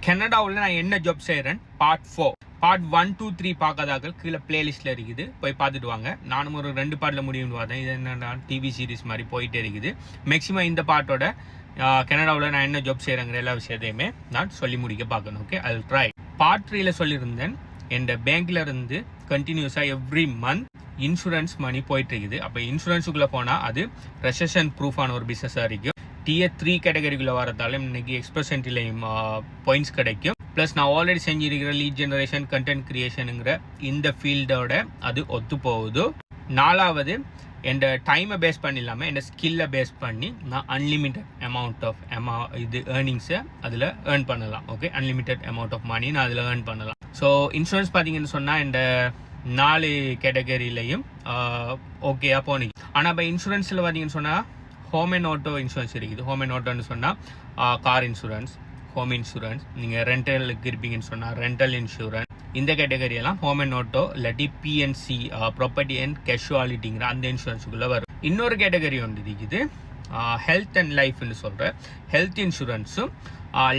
கனடாவில் நான் என்ன ஜாப் செய்கிறேன் பார்ட் 4 பார்ட் 1 2 3 பார்க்காதாக்கள் கீழே பிளேலிஸ்ட்டில் இருக்குது, போய் பார்த்துட்டு வாங்க. நானும் ஒரு 2 பார்ட்டில் முடிவுன்னு பார்த்தேன். இது என்னென்னா டிவி சீரிஸ் மாதிரி போயிட்டே இருக்குது. மேக்ஸிமம் இந்த பார்ட்டோட கனடாவில் நான் என்ன ஜாப் செய்கிறேங்கிற எல்லா விஷயத்தையுமே நான் சொல்லி முடிக்க பார்க்கணும். Okay, I try. பார்ட் 3ல சொல்லியிருந்தேன், என் பேங்க்ல இருந்து கண்டினியூஸாக எவ்ரி மந்த் இன்சூரன்ஸ் மணி போயிட்டு இருக்குது. அப்போ இன்சூரன்ஸுக்குள்ளே போனால் அது ரெசஷன் ப்ரூஃபான ஒரு பிஸ்னஸாக இருக்கும். Tier 3 கேட்டகரிக்குள்ளே வரதால இன்னைக்கு எக்ஸ்பர்சென்ட்லேயும் பாயிண்ட்ஸ் கிடைக்கும். ப்ளஸ் நான் ஆல்ரெடி செஞ்சிருக்கிற லீட் ஜெனரேஷன் கண்டென்ட் கிரியேஷனுங்கிற இந்த ஃபீல்டோட அது ஒத்து போகுது. 4வது என் டைமை பேஸ் பண்ணி இல்லாமல் என் ஸ்கில்லை பேஸ் பண்ணி நான் அன்லிமிட்டட் அமௌண்ட் ஆஃப் இது ஏர்னிங்ஸை அதில் ஏர்ன் பண்ணலாம். Okay, unlimited amount of money நான் அதில் ஏர்ன் பண்ணலாம். ஸோ இன்சூரன்ஸ் பார்த்தீங்கன்னு சொன்னால் இந்த 4 கேட்டகரியிலையும் ஓகேயா போனீங்க. ஆனால் இப்போ இன்சூரன்ஸில் பார்த்தீங்கன்னு சொன்னால் ஹோம் அண்ட் ஆட்டோ இன்சூரன்ஸ் இருக்குது. ஹோம் அண்ட் ஆட்டோன்னு சொன்னால் கார் இன்சூரன்ஸ், ஹோம் இன்சூரன்ஸ், நீங்கள் ரெண்டலுக்கு இருப்பீங்கன்னு சொன்னால் ரெண்டல் இன்சூரன்ஸ், இந்த கேட்டகரியெல்லாம் ஹோம் அண்ட் ஆட்டோ இல்லாட்டி பிஎன்சி ப்ராப்பர்ட்டி அண்ட் கேஷுவாலிட்டிங்கிற அந்த இன்சூரன்ஸுக்குள்ளே வரும். இன்னொரு கேட்டகரி ஒன்று இருக்குது, ஹெல்த் அண்ட் லைஃப்னு சொல்கிற ஹெல்த் இன்சூரன்ஸும்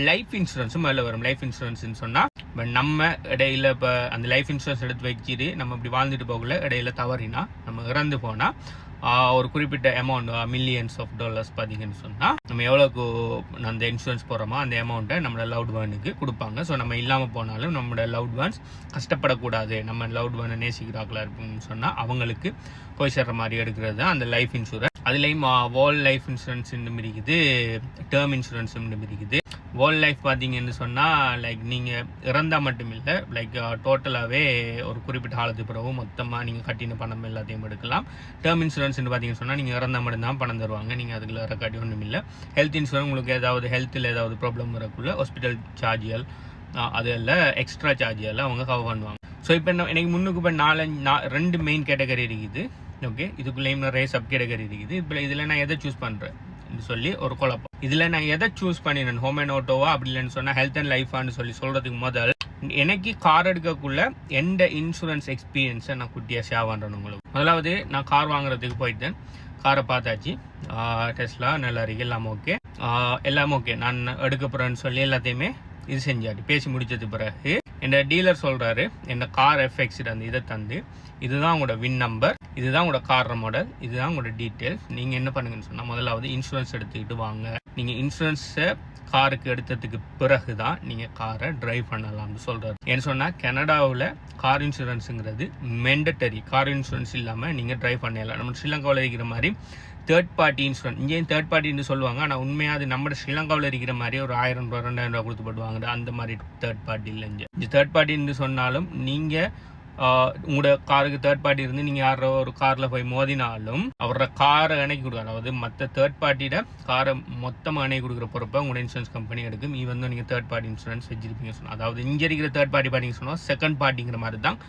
லைஃப் இன்சூரன்ஸும் மேலே வரும். லைஃப் இன்சூரன்ஸ்னு சொன்னால் இப்போ நம்ம இடையில இப்போ அந்த லைஃப் இன்சூரன்ஸ் எடுத்து வச்சுட்டு நம்ம இப்படி வாழ்ந்துட்டு போகல, இடையில தவறினா நம்ம இறந்து போனால் ஒரு குறிப்பிட்ட அமௌண்ட் மில்லியன்ஸ் ஆஃப் டாலர்ஸ் பார்த்தீங்கன்னு சொன்னால் நம்ம எவ்வளோக்கு அந்த இன்சூரன்ஸ் போகிறோமோ அந்த அமௌண்ட்டை நம்மளோட லவ்ட் ஒனுக்கு கொடுப்பாங்க. ஸோ நம்ம இல்லாமல் போனாலும் நம்மளோட லவ்ட் ஒன்ஸ் கஷ்டப்படக்கூடாது, நம்ம லவ்ட் ஒனை நேசிக்கிறாக்களாக இருக்குன்னு சொன்னால் அவங்களுக்கு போய் சேர்ற மாதிரி எடுக்கிறது தான் அந்த லைஃப் இன்சூரன்ஸ். அதுலேயும் வேர்ல்ட் லைஃப் இன்சூரன்ஸ் இருக்குது, டேர்ம் இன்சூரன்ஸ் இருக்குது. வேர்ல்ட் லைஃப் பார்த்தீங்கன்னு சொன்னால் லைக் நீங்கள் இறந்தால் மட்டும் இல்லை, லைக் டோட்டலாகவே ஒரு குறிப்பிட்ட காலத்துக்கு பிறகு மொத்தமாக நீங்கள் கட்டின பணம் எல்லாத்தையும் எடுக்கலாம். டேர்ம் இன்சூரன்ஸ்னு பார்த்தீங்கன்னு சொன்னால் நீங்கள் இறந்தால் மட்டும்தான் பணம் தருவாங்க, நீங்கள் அதுக்குள்ள ரெக்கார்டி ஒன்றும் இல்லை. ஹெல்த் இன்சூரன்ஸ் உங்களுக்கு ஏதாவது ஹெல்த்தில் ஏதாவது ப்ராப்ளம் வரக்குள்ள ஹாஸ்பிட்டல் சார்ஜியல் அதில் எக்ஸ்ட்ரா சார்ஜியெல்லாம் அவங்க கவர் பண்ணுவாங்க. ஸோ இப்போ எனக்கு முன்னுக்கு இப்போ 2 மெயின் கேட்டகரி இருக்குது. ஓகே, இதுக்குள்ளேயும் நிறைய சப் கேட்டகரி இருக்குது. இப்போ இதில் நான் எதை சூஸ் பண்ணுறேன் சொல்லி ஒரு குழப்பம். இதில் நான் எதை சூஸ் பண்ணினேன், ஹோம் அண்ட் ஆட்டோவா அப்படி இல்லைன்னு சொன்னால் ஹெல்த் அண்ட் லைஃபான்னு சொல்கிறதுக்கு முதல் எனக்கு கார் எடுக்கக்குள்ள எந்த இன்சூரன்ஸ் எக்ஸ்பீரியன்ஸை நான் குட்டியாக ஷேர் பண்ணுறேன் உங்களுக்கு. முதலாவது நான் கார் வாங்குறதுக்கு போயிட்டேன், காரை பார்த்தாச்சு, டெஸ்லா நல்லா இருக்கு, எல்லாம் ஓகே நான் எடுக்க போகிறேன்னு சொல்லி எல்லாத்தையுமே இது செஞ்சாச்சு. பேசி முடிச்சது பிறகு என் டீலர் சொல்கிறாரு, என் கார் எஃப்எக்ஸ் அந்த இதை தந்து இதுதான் உங்களோட வின் நம்பர், இதுதான் உங்களோட கார் மாடல், இதுதான் உங்களோட டீட்டெயில்ஸ், நீங்கள் என்ன பண்ணுங்கன்னு சொன்னால் முதலாவது இன்சூரன்ஸ் எடுத்துக்கிட்டு வாங்க. நீங்கள் இன்சூரன்ஸை காருக்கு எடுத்ததுக்கு பிறகு தான் நீங்கள் காரை டிரைவ் பண்ணலாம்னு சொல்கிறாரு. ஏன்னு சொன்னால் கனடாவில் கார் இன்சூரன்ஸுங்கிறது மெண்டட்டரி. கார் இன்சூரன்ஸ் இல்லாமல் நீங்கள் டிரைவ் பண்ணலாம். நம்ம ஸ்ரீலங்காவில் இருக்கிற மாதிரி தேர்ட் பார்ட்டி இன்சூரன்ஸ் இங்கேயும் தேர்ட் பார்ட்டின்னு சொல்லுவாங்க, ஆனால் உண்மையாக அது நம்ம ஸ்ரீலங்காவில் இருக்கிற மாதிரி ஒரு 1000 ரூபா 2000 ரூபா கொடுத்து போட்டுவாங்க. அந்த மாதிரி தேர்ட் பார்ட்டி இல்லை. இங்கே தேர்ட் பார்ட்டின்னு சொன்னாலும் நீங்கள் உங்களோட காருக்கு தேர்ட் பார்ட்டி இருந்து நீங்கள் யாரோ ஒரு காரில் போய் மோதினாலும் அவரோட காரை இணைக்கி கொடுக்குறாங்க. அதாவது மற்ற தேர்ட் பார்ட்டியோட காரை மொத்தமாக இணைக்கி கொடுக்குற பொறுப்பை உங்களோட இன்சூரன்ஸ் கம்பெனி எடுக்கும். நீங்கள் தேர்ட் பார்ட்டி இன்சூரன்ஸ் வச்சிருப்பீங்க சொன்னால், அதாவது இங்கே இருக்கிற தேர்ட் பார்ட்டி பார்த்தீங்கன்னு சொன்னால் செகண்ட் பார்ட்டிங்கிற மாதிரி தான்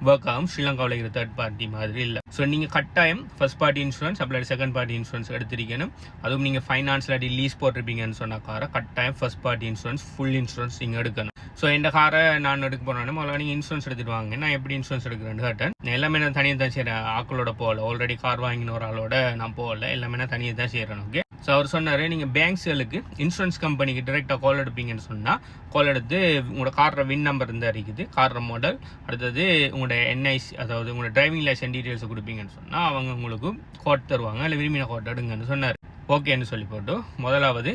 ஒர்க் ஆகும். ஸ்ரீலங்காவில் இருக்கிற தேர்ட் பார்ட்டி மாதிரி இல்லை. ஸோ நீங்கள் கட்டாயம் ஃபர்ஸ்ட் பார்ட்டி இன்சூரன்ஸ் அப்படி செகண்ட் பார்ட்டி இன்சூரன்ஸ் எடுத்திருக்கணும். அதுவும் நீங்கள் ஃபைனான்ஸில் அடி லீஸ் போட்டிருப்பீங்கன்னு சொன்ன காரை கட்டாயம் first party insurance full insurance நீங்கள் எடுக்கணும். ஸோ இந்த காரை நான் எடுக்க போனோன்னா முதல்ல நீங்கள் இன்சூரன்ஸ் எடுத்துட்டு வாங்க. நான் எப்படி இன்சூரன்ஸ் எடுக்கிறேன்னு கேட்டேன். எல்லாமே நான் தனியாக தான் செய்கிறேன், ஆக்களோட போகல, ஆல்ரெடி கார் வாங்கின ஒரு ஆளோட நான் போகல, எல்லாமே நான் தனியாக தான் செய்கிறேன். ஓகே, ஸோ அவர் சொன்னார், நீங்கள் பேங்க்ஸ்களுக்கு இன்சூரன்ஸ் கம்பெனிக்கு டிரெக்டாக கால் எடுப்பீங்கன்னு சொன்னால் கால் எடுத்து உங்களோட காரோட வின் நம்பர் இருந்தால் இருக்குது, காரோட மாடல், அடுத்தது உங்களோட என்ஐசி அதாவது உங்களோட டிரைவிங் லைசன்ஸ் டீட்டெயில்ஸை கொடுப்பீங்கன்னு சொன்னால் அவங்க உங்களுக்கு கோட் தருவாங்க, இல்லை விரும்பின கோட் எடுங்கன்னு சொன்னார். ஓகேன்னு சொல்லி போட்டு முதலாவது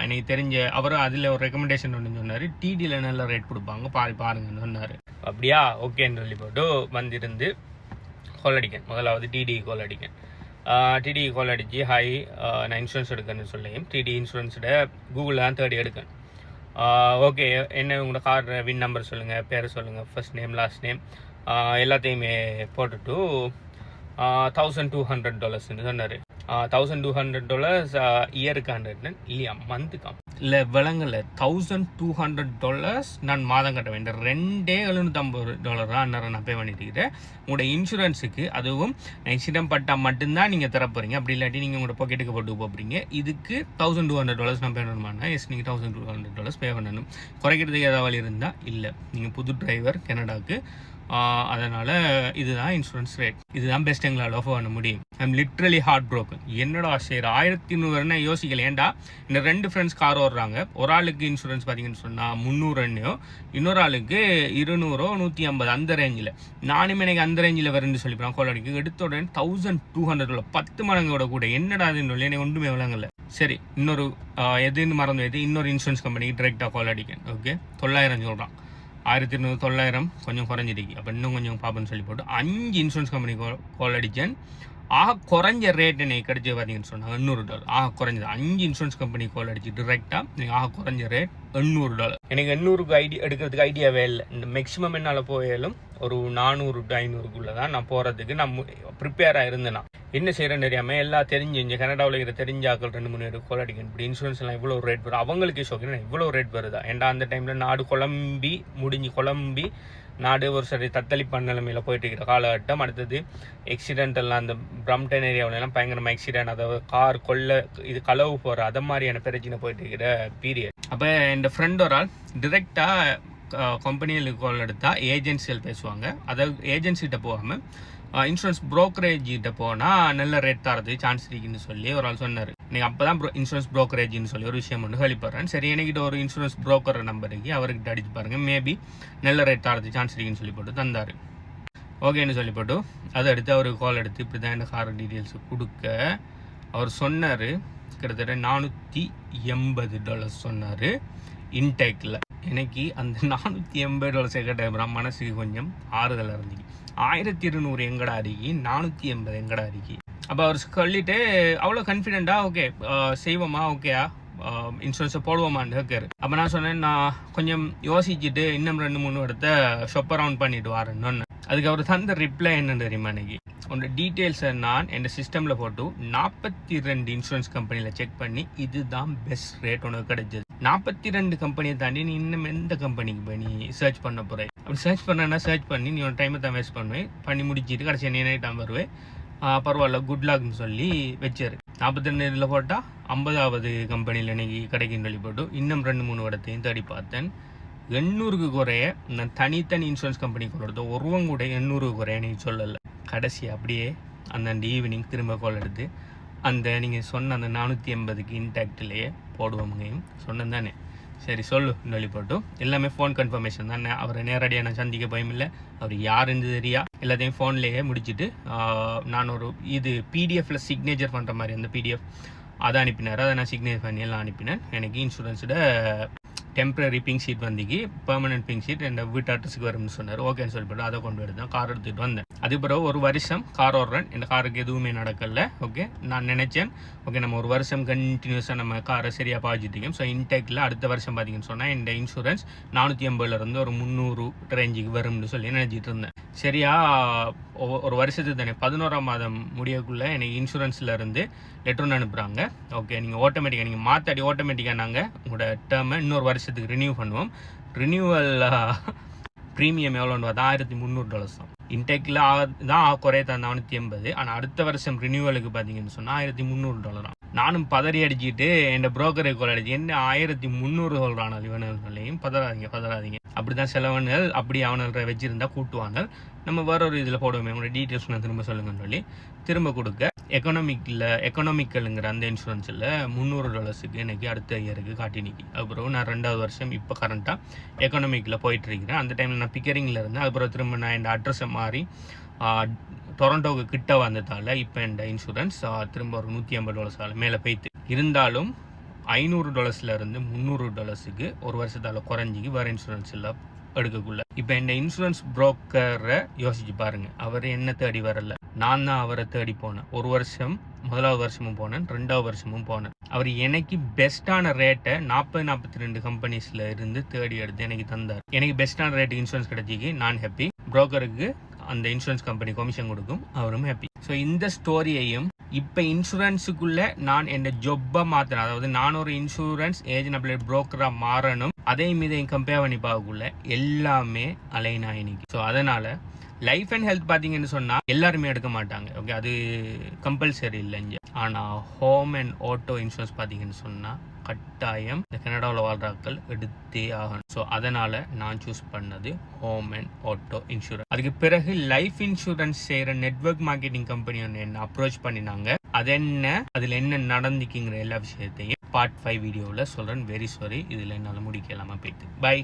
எனக்கு தெரிஞ்ச அவர் அதில் ஒரு ரெக்கமெண்டேஷன் ஒன்று சொன்னார், டிடியில் நல்ல ரேட் கொடுப்பாங்க பாருங்கன்னு சொன்னார். அப்படியா, ஓகேன்னு சொல்லி போட்டு வந்திருந்து கால் அடிக்கேன். முதலாவது டிடி கால் அடிக்கேன். டிடி கால் அடித்து ஹாய் நான் இன்சூரன்ஸ் எடுக்கணும்னு சொல்லியும் டிடி இன்சூரன்ஸோட கூகுளில் தான் தேடி எடுக்கேன். ஓகே, என்ன உங்களோட கார் வின் நம்பர் சொல்லுங்கள், பேர் சொல்லுங்கள், ஃபர்ஸ்ட் நேம் லாஸ்ட் நேம் எல்லாத்தையுமே போட்டுட்டு $1,200 சொன்னார். $1,200 இயருக்கு 100 இல்லையா, மந்த்துக்கா இல்லை விலங்குல $1,200 நான் மாதம் கட்ட வேண்டிய $750 அன்னரை நான் பே பண்ணிட்டு இருக்கிறேன். உங்களோட இன்சூரன்ஸுக்கு அதுவும் ஆக்சிடென்ட் பட்டால் மட்டும்தான் நீங்கள் தர போகிறீங்க, அப்படி இல்லாட்டி நீங்கள் உங்களோட பாக்கெட்டுக்கு போட்டு போகிறீங்க. இதுக்கு $1,200 நான் பே பண்ணணுமானா எஸ் நீங்கள் $1,200 பே பண்ணணும். குறைக்கிறதுக்கு ஏதாவது வழி இருந்தால் இல்லை. நீங்கள் புது டிரைவர் கனடாவுக்கு அதனால் இதுதான் இன்சூரன்ஸ் ரேட், இதுதான் பெஸ்ட் எங்களால் ஆஃபர் பண்ண முடியும். I'm literally heartbroken. என்னடா சரி 1200 யோசிக்கல. ஏன்டா இந்த 2 ஃப்ரெண்ட்ஸ் கார் ஓடுறாங்க, ஒரு ஆளுக்கு இன்சூரன்ஸ் பார்த்தீங்கன்னு சொன்னால் 300 இன்னொரு ஆளுக்கு 200 150 அந்த ரேஞ்சில். நானும் எனக்கு அந்த ரேஞ்சில் வரும்னு சொல்லிப்பேன். கோலடிக்கு எடுத்த உடனே $1200 10 மடங்கோட கூட. என்னடா அதுன்னு சொல்லி எனக்கு ஒன்றுமே விளங்கல. சரி, இன்னொரு எதுன்னு மறந்து இன்னொரு இன்சூரன்ஸ் கம்பெனிக்கு டிரெக்டாக கால் அடிக்கேன். ஓகே, 900 சொல்கிறான். 1200 900 கொஞ்சம் குறைஞ்சிருக்கு. அப்போ இன்னும் கொஞ்சம் பார்ப்போன்னு சொல்லி போட்டு 5 இன்சூரன்ஸ் கம்பெனி கால் அடித்தேன். குறைஞ்ச ரேட் எனக்கு கிடைச்சி பார்த்தீங்கன்னு சொன்னால் $800. குறைஞ்சது 5 இன்சூரன்ஸ் கம்பெனி கால் அடிச்சு டிரெக்டாக எனக்கு குறைஞ்ச ரேட் $800. எனக்கு 800க்கு எடுக்கிறதுக்கு ஐடியாவே இல்லை. இந்த மேக்ஸிமம் என்னால் போயாலும் ஒரு 400 to 500க்குள்ளே தான் நான் போகிறதுக்கு நான் ப்ரிப்பேராக இருந்தேன். என்ன செய்கிறேன்னு தெரியாமல் எல்லாம் தெரிஞ்சு இங்கே கனடாவில் இருக்கிற தெரிஞ்ச ஆக்கள் 2-3 பேர் கால் அடிக்கணும். இப்படி இன்சூரன்ஸ் எல்லாம் இவ்வளோ ரேட் வரும், அவங்களுக்கு ஷோக்கினா இவ்வளோ ரேட் வருதா? ஏன்டா அந்த டைமில் நாடு குழம்பி நாடு ஒரு சரி தத்தளிப்பான நிலைமையில் போயிட்டு இருக்கிற காலகட்டம். அடுத்தது எக்ஸிடென்டெல்லாம் அந்த பிரம்டன் ஏரியாவிலலாம் பயங்கரமாக எக்ஸிடென்ட், அதாவது கார் இது களவு போகிற அதை மாதிரியான பிரச்சனை போயிட்டு இருக்கிற பீரியட். அப்போ என் ஃப்ரெண்ட் ஒரு ஆள் டிரெக்டாக கம்பெனிகளுக்கு கால் எடுத்தால் ஏஜென்சிகள் பேசுவாங்க. அதாவது ஏஜென்சிகிட்ட போகாமல் இன்சூரன்ஸ் ப்ரோக்கரேஜிட்ட போனால் நல்ல ரேட் தரது சான்ஸ் இருக்குன்னு சொல்லி ஒரு ஆள் சொன்னார். நீங்கள் அப்போ தான் இன்சூரன்ஸ் ப்ரோக்கரேஜின்னு சொல்லி ஒரு விஷயம் ஒன்று கேள்விப்படுறேன். சரி, என்கிட்ட ஒரு இன்சூரன்ஸ் ப்ரோக்கர் நம்பருக்கு அவர்கிட்ட அடிச்சு பாருங்கள், மேபி நல்ல ரேட் தரது சான்ஸ் இருக்குன்னு சொல்லி போட்டு தந்தார். ஓகேன்னு சொல்லி போட்டு அதை எடுத்து அவருக்கு கால் எடுத்து இப்படி தான் இந்த கார் டீட்டெயில்ஸ் கொடுக்க அவர் சொன்னார். கிட்டத்தட்ட $480 சொன்னார் இன்டேக்கில். எனக்கு அந்த $480 கேட்ட மனசுக்கு கொஞ்சம் ஆறுதல் இருந்துச்சு. 1200 எங்கடா அடிக்கி, 480 எங்கடா அடிக்கி. அப்போ அவர் சொல்லிட்டு அவ்வளோ கான்ஃபிடென்ட்டாக ஓகே செய்வோமா, ஓகேயா இன்சூரன்ஸை போடுவோமான்னு கேட்காரு. அப்போ நான் சொன்னேன், நான் கொஞ்சம் யோசிச்சுட்டு இன்னும் 2-3 இடத்த ஷாப் அரவுண்ட் பண்ணிட்டு வரேன்னு. அதுக்கு அவர் தந்த ரிப்ளை என்னன்னு தெரியுமா? எனக்கு உன்னோட டீட்டெயில்ஸை நான் என் சிஸ்டமில் போட்டு 42 இன்சூரன்ஸ் கம்பெனியில் செக் பண்ணி இதுதான் பெஸ்ட் ரேட் உனக்கு கிடைச்சது. 42 கம்பெனியை தாண்டி நீ இன்னும் எந்த கம்பெனிக்கு போய் நீ சர்ச் பண்ண போகிற? அப்படி சர்ச் பண்ணனா சர்ச் பண்ணி நீ ஒரு டைமை தான் வேஸ்ட் பண்ணுவேன், பண்ணி முடிச்சுட்டு கடைசி நீ டைம் வருவேன். பரவாயில்ல, குட் லாக்னு சொல்லி வச்சாரு. 42 இதில் போட்டால் 50வது கம்பெனியில் இன்னைக்கு கிடைக்குன்னு சொல்லி போட்டு இன்னும் 2-3 இடத்தையும் தேடி பார்த்தேன். 800க்கு குறைய நான் தனித்தனி இன்சூரன்ஸ் கம்பெனி கொடுத்த ஒருவங்க கூட 800க்கு குறைய நீ சொல்லலை. கடைசி அப்படியே அந்த ஈவினிங் திரும்ப கால் எடுத்து அந்த நீங்கள் சொன்ன அந்த 480க்கு இன்டாக்ட்லேயே போடுவோம் சொன்னேன் தானே. சரி சொல்லு சொல்லி போட்டு எல்லாமே ஃபோன் கன்ஃபர்மேஷன் தானே. அவரை நேரடியாக நான் சந்திக்க பயம் இல்லை, அவர் யாருன்னு தெரியா. எல்லாத்தையும் ஃபோன்லேயே முடிச்சுட்டு நான் ஒரு இது பிடிஎஃப்ல சிக்னேச்சர் பண்ணுற மாதிரி அந்த பிடிஎஃப் அதை அனுப்பினார். அதை நான் சிக்னேச்சர் பண்ணி எல்லாம் அனுப்பினேன். எனக்கு இன்சூரன்ஸோட டெம்பரரி பிங்க் ஷீட் வந்திக்கு, பெர்மனன்ட் பிங்க் ஷீட் என் வீட்டு அட்ரஸுக்கு வரும்னு சொன்னார். ஓகேன்னு சொல்லிட்டு அதை கொண்டு எடுத்தேன், கார் எடுத்துகிட்டு வந்தேன். அதுக்கு பிறகு ஒரு வருஷம் கார் ஓடுறேன், இந்த காருக்கு எதுவுமே நடக்கல. ஓகே, நான் நினச்சேன் ஓகே நம்ம ஒரு வருஷம் கண்டினியூஸாக நம்ம காரை சரியாக பாய்ச்சிட்டோம். ஸோ இன்டேக்கில் அடுத்த வருஷம் பார்த்தீங்கன்னு சொன்னால் இந்த இன்சூரன்ஸ் 480 ஒரு 300 ரேஞ்சுக்கு வரும்னு சொல்லி நினச்சிட்டு இருந்தேன். சரியா ஒரு வருஷத்துக்கு தானே 11ஆம் மாதம் முடியக்குள்ளே எனக்கு இன்சூரன்ஸில் இருந்து லெட்டர் ஒன்று அனுப்புகிறாங்க. ஓகே, நீங்கள் ஆட்டோமேட்டிக்காக நீங்கள் மாற்றாடி ஆட்டோமேட்டிக்காக நாங்கள் உங்களோட டேர்மை இன்னொரு வருஷத்துக்கு ரினியூ பண்ணுவோம். ரினியூவல் ப்ரீமியம் எவ்வளோன்னு பார்த்தா $1300 தான். இன்டேக்கில் தான் குறைய தான் 480. ஆனால் அடுத்த வருஷம் ரினியூவலுக்கு பார்த்தீங்கன்னு சொன்னால் $1300 தான். நானும் பதறி அடிச்சுட்டு என் புரோக்கரை கால் அடிச்சு என்ன 1300 சொல்கிறான் இவனையும். பதறாதீங்க அப்படி தான் செலவர்கள் அப்படி அவனை வச்சுருந்தா கூட்டுவாங்க. நம்ம வேற ஒரு இதில் போடுவோமே உங்களோட டீட்டெயில்ஸ் நான் திரும்ப சொல்லுங்கன்னு சொல்லி திரும்ப கொடுக்க எக்கனாமிக்கலுங்கிற அந்த இன்சூரன்ஸில் $300 எனக்கு அடுத்த இயருக்கு காட்டி நிற்கி. அதுக்கப்புறம் நான் 2வது வருஷம் இப்போ கரண்ட்டாக எக்கனாமிக்கில் போயிட்டுருக்கிறேன். அந்த டைமில் நான் பிக்கரிங்கில் இருந்தேன். அதுக்கப்புறம் திரும்ப நான் என் அட்ரஸை மாறி டொரண்டோவுக்கு கிட்ட வந்ததால் இப்போ என் இன்சூரன்ஸ் திரும்ப ஒரு $150 மேலே போய்த்து. இருந்தாலும் $500 இருந்து $300 ஒரு வருஷத்தால் குறைஞ்சிக்கு வேறு இன்சூரன்ஸ் இல்லை எடுக்கக்குள்ள. இப்போ என் இன்சூரன்ஸ் புரோக்கரை யோசிச்சு பாருங்க, அவர் என்ன தேடி வரல, நான் தான் அவரை தேடி போனேன். ஒரு வருஷம் 1வது வருஷமும் போனேன், 2வது வருஷமும் போனேன். அவர் எனக்கு பெஸ்ட்டான ரேட்டை 42 கம்பெனிஸில் இருந்து தேடி எடுத்து எனக்கு தந்தார். எனக்கு பெஸ்ட்டான ரேட்டுக்கு இன்சூரன்ஸ் கிடைச்சிக்கு நான் ஹாப்பி, புரோக்கருக்கு அந்த இன்சூரன்ஸ் கம்பெனி கமிஷன் கொடுக்கும், அவரும் ஹாப்பி. ஸோ இந்த ஸ்டோரியையும் இப்போ இன்சூரன்ஸுக்குள்ளே நான் என் ஜொப்பை மாற்றினேன், அதாவது நான் ஒரு இன்சூரன்ஸ் ஏஜென்ட் அப்படி புரோக்கராக மாறணும், அதையும் இதையும் கம்பேர் பண்ணி பார்க்கக்குள்ள எல்லாமே அலைன் ஆகினிக்கு. ஸோ அதனால் லைஃப் அண்ட் ஹெல்த் பார்த்தீங்கன்னு சொன்னால் எல்லாருமே எடுக்க மாட்டாங்க. ஓகே, அது கம்பல்சரி இல்லைங்க. ஆனால் ஹோம் அண்ட் ஆட்டோ இன்சூரன்ஸ் பார்த்தீங்கன்னு சொன்னால் கட்டாயம் இந்த கனடாவில் வாழ்றாக்கள் எடுத்தே ஆகணும். ஸோ அதனால் நான் சூஸ் பண்ணது ஹோம் அண்ட் ஆட்டோ இன்சூரன்ஸ். அதுக்கு பிறகு லைஃப் இன்சூரன்ஸ் செய்கிற நெட்வொர்க் மார்க்கெட்டிங் கம்பெனி ஒன்று என்ன அப்ரோச் பண்ணினாங்க. அது என்ன, அதில் என்ன நடந்துக்குங்கிற எல்லா விஷயத்தையும் பார்ட் 5 வீடியோவில் சொல்கிறேன். வெரி சாரி, இதில் என்னால் முடிக்கலாமா போயிட்டு. பை.